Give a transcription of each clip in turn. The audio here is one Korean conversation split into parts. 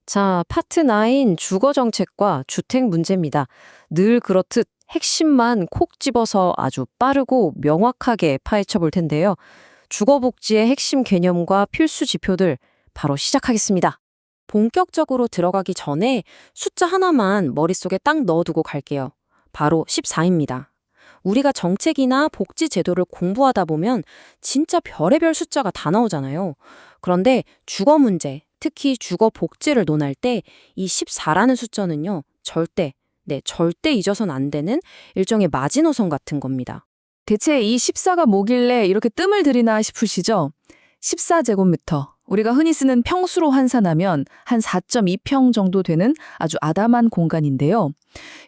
자, 파트 9 주거 정책과 주택 문제입니다. 늘 그렇듯 핵심만 콕 집어서 아주 빠르고 명확하게 파헤쳐 볼 텐데요. 주거 복지의 핵심 개념과 필수 지표들 바로 시작하겠습니다. 본격적으로 들어가기 전에 숫자 하나만 머릿속에 딱 넣어두고 갈게요. 바로 14입니다. 우리가 정책이나 복지 제도를 공부하다 보면 진짜 별의별 숫자가 다 나오잖아요. 그런데 주거 문제, 특히 주거 복지를 논할 때 이 14라는 숫자는요, 절대 잊어선 안 되는 일종의 마지노선 같은 겁니다. 대체 이 14가 뭐길래 이렇게 뜸을 들이나 싶으시죠? 14제곱미터. 우리가 흔히 쓰는 평수로 환산하면 한 4.2평 정도 되는 아주 아담한 공간인데요.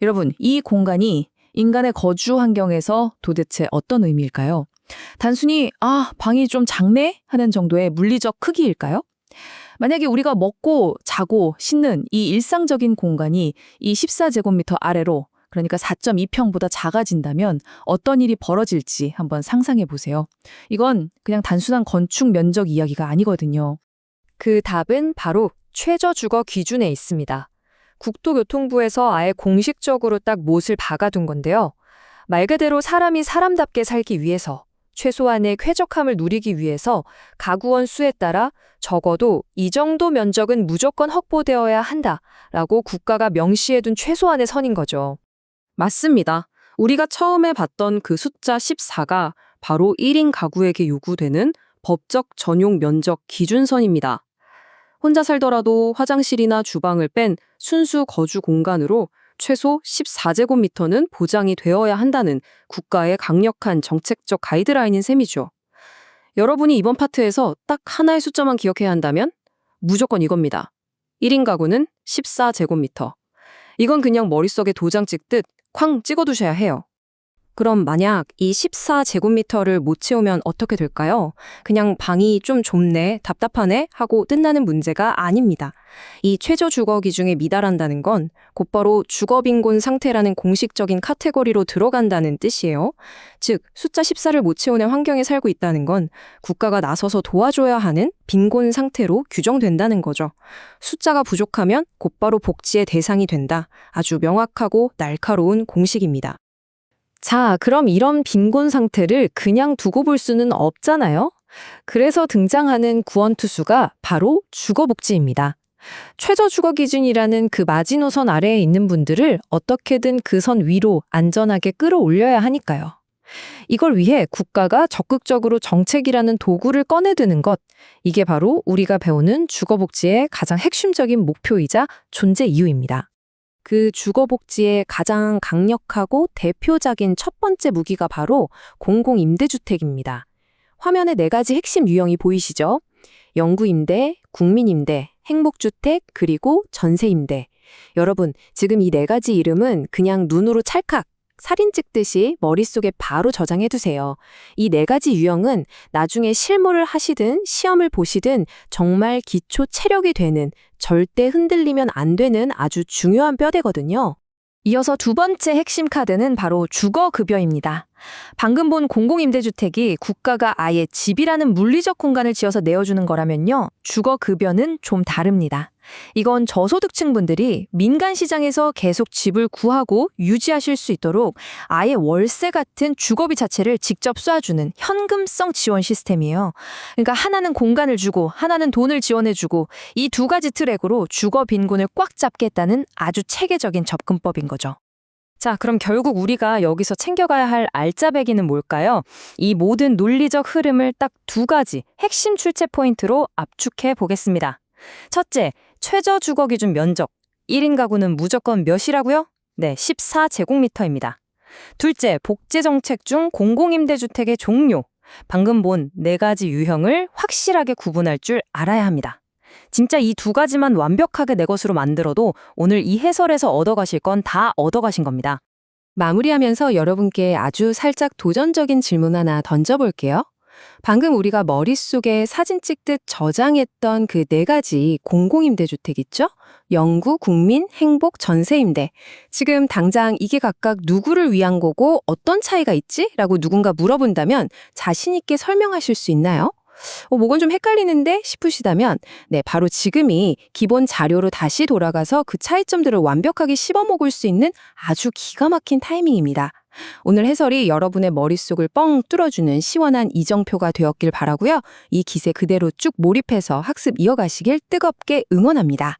여러분, 이 공간이 인간의 거주 환경에서 도대체 어떤 의미일까요? 단순히 방이 좀 작네 하는 정도의 물리적 크기일까요? 만약에 우리가 먹고 자고 씻는 이 일상적인 공간이 이 14제곱미터 아래로, 그러니까 4.2평보다 작아진다면 어떤 일이 벌어질지 한번 상상해 보세요. 이건 그냥 단순한 건축 면적 이야기가 아니거든요. 그 답은 바로 최저 주거 기준에 있습니다. 국토교통부에서 아예 공식적으로 딱 못을 박아둔 건데요. 말 그대로 사람이 사람답게 살기 위해서, 최소한의 쾌적함을 누리기 위해서 가구원 수에 따라 적어도 이 정도 면적은 무조건 확보되어야 한다라고 국가가 명시해둔 최소한의 선인 거죠. 맞습니다. 우리가 처음에 봤던 그 숫자 14가 바로 1인 가구에게 요구되는 법적 전용 면적 기준선입니다. 혼자 살더라도 화장실이나 주방을 뺀 순수 거주 공간으로 최소 14제곱미터는 보장이 되어야 한다는 국가의 강력한 정책적 가이드라인인 셈이죠. 여러분이 이번 파트에서 딱 하나의 숫자만 기억해야 한다면 무조건 이겁니다. 1인 가구는 14제곱미터. 이건 그냥 머릿속에 도장 찍듯 쾅 찍어두셔야 해요. 그럼 만약 이 14제곱미터를 못 채우면 어떻게 될까요? 그냥 방이 좀 좁네, 답답하네 하고 끝나는 문제가 아닙니다. 이 최저 주거 기준에 미달한다는 건 곧바로 주거 빈곤 상태라는 공식적인 카테고리로 들어간다는 뜻이에요. 즉, 숫자 14를 못 채우는 환경에 살고 있다는 건 국가가 나서서 도와줘야 하는 빈곤 상태로 규정된다는 거죠. 숫자가 부족하면 곧바로 복지의 대상이 된다. 아주 명확하고 날카로운 공식입니다. 자, 그럼 이런 빈곤 상태를 그냥 두고 볼 수는 없잖아요. 그래서 등장하는 구원투수가 바로 주거복지입니다. 최저 주거 기준이라는 그 마지노선 아래에 있는 분들을 어떻게든 그 선 위로 안전하게 끌어올려야 하니까요. 이걸 위해 국가가 적극적으로 정책이라는 도구를 꺼내드는 것, 이게 바로 우리가 배우는 주거복지의 가장 핵심적인 목표이자 존재 이유입니다. 그 주거복지의 가장 강력하고 대표적인 첫 번째 무기가 바로 공공임대주택입니다. 화면에 4가지 핵심 유형이 보이시죠? 영구임대, 국민임대, 행복주택, 그리고 전세임대. 여러분, 지금 이 4가지 이름은 그냥 눈으로 찰칵 사진 찍듯이 머릿속에 바로 저장해두세요. 이 4가지 유형은 나중에 실무를 하시든 시험을 보시든 정말 기초 체력이 되는, 절대 흔들리면 안 되는 아주 중요한 뼈대거든요. 이어서 두 번째 핵심 카드는 바로 주거급여입니다. 방금 본 공공임대주택이 국가가 아예 집이라는 물리적 공간을 지어서 내어주는 거라면요, 주거급여는 좀 다릅니다. 이건 저소득층 분들이 민간 시장에서 계속 집을 구하고 유지하실 수 있도록 아예 월세 같은 주거비 자체를 직접 쏴주는 현금성 지원 시스템이에요. 그러니까 하나는 공간을 주고 하나는 돈을 지원해주고 이 2가지 트랙으로 주거 빈곤을 꽉 잡겠다는 아주 체계적인 접근법인 거죠. 자, 그럼 결국 우리가 여기서 챙겨가야 할 알짜배기는 뭘까요? 이 모든 논리적 흐름을 딱 2가지 핵심 출제 포인트로 압축해 보겠습니다. 첫째, 최저 주거 기준 면적. 1인 가구는 무조건 몇이라고요? 네, 14제곱미터입니다. 둘째, 복지 정책 중 공공임대주택의 종류. 방금 본 4가지 유형을 확실하게 구분할 줄 알아야 합니다. 진짜 이 2가지만 완벽하게 내 것으로 만들어도 오늘 이 해설에서 얻어가실 건 다 얻어가신 겁니다. 마무리하면서 여러분께 아주 살짝 도전적인 질문 하나 던져볼게요. 방금 우리가 머릿속에 사진 찍듯 저장했던 그 4가지 공공임대주택 있죠? 영구, 국민, 행복, 전세임대. 지금 당장 이게 각각 누구를 위한 거고 어떤 차이가 있지? 라고 누군가 물어본다면 자신 있게 설명하실 수 있나요? 뭐건 좀 헷갈리는데 싶으시다면 네, 바로 지금이 기본 자료로 다시 돌아가서 그 차이점들을 완벽하게 씹어먹을 수 있는 아주 기가 막힌 타이밍입니다. 오늘 해설이 여러분의 머릿속을 뻥 뚫어주는 시원한 이정표가 되었길 바라고요. 이 기세 그대로 쭉 몰입해서 학습 이어가시길 뜨겁게 응원합니다.